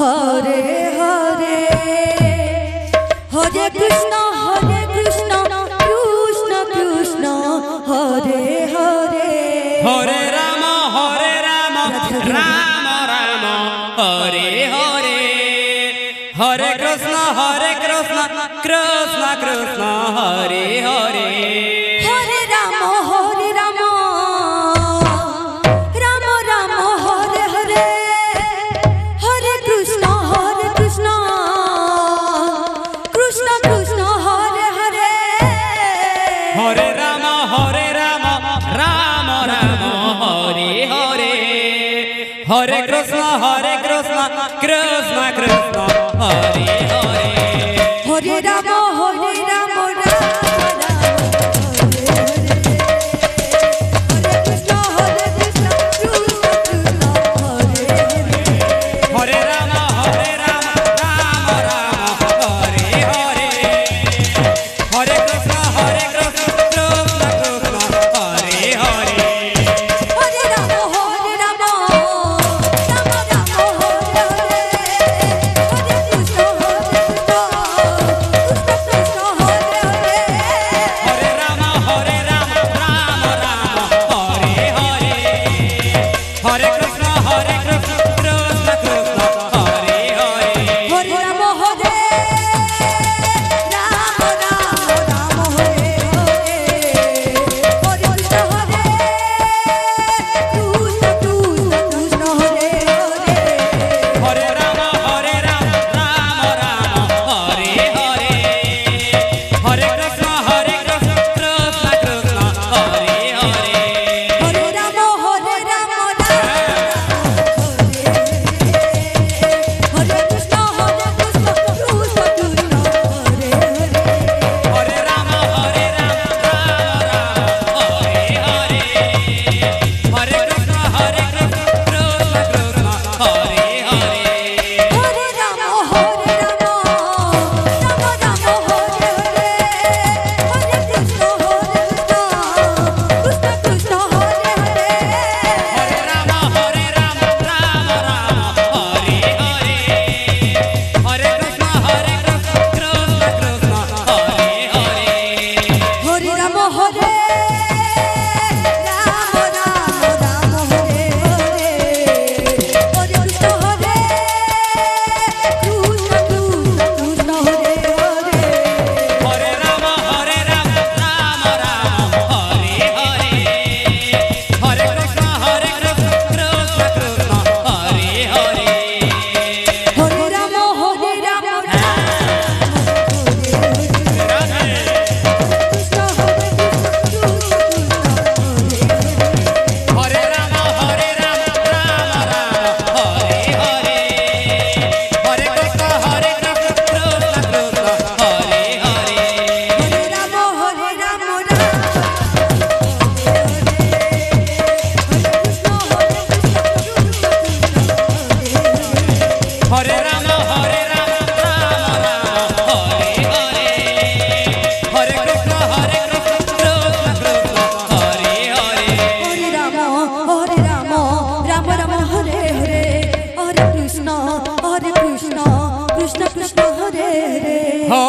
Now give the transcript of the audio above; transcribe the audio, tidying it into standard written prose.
Hare Hare Hare Krishna Krishna Krishna Hare Hare Hare Ram Ram Ram Hare Hare Hare Krishna Krishna Krishna Hare Hare Hare Ram Ram Ram Hare Hare Hare Krishna Krishna Krishna Hare Hare Hare Ram Ram Ram Hare Hare Hare Krishna Krishna Krishna Hare Hare Hare Ram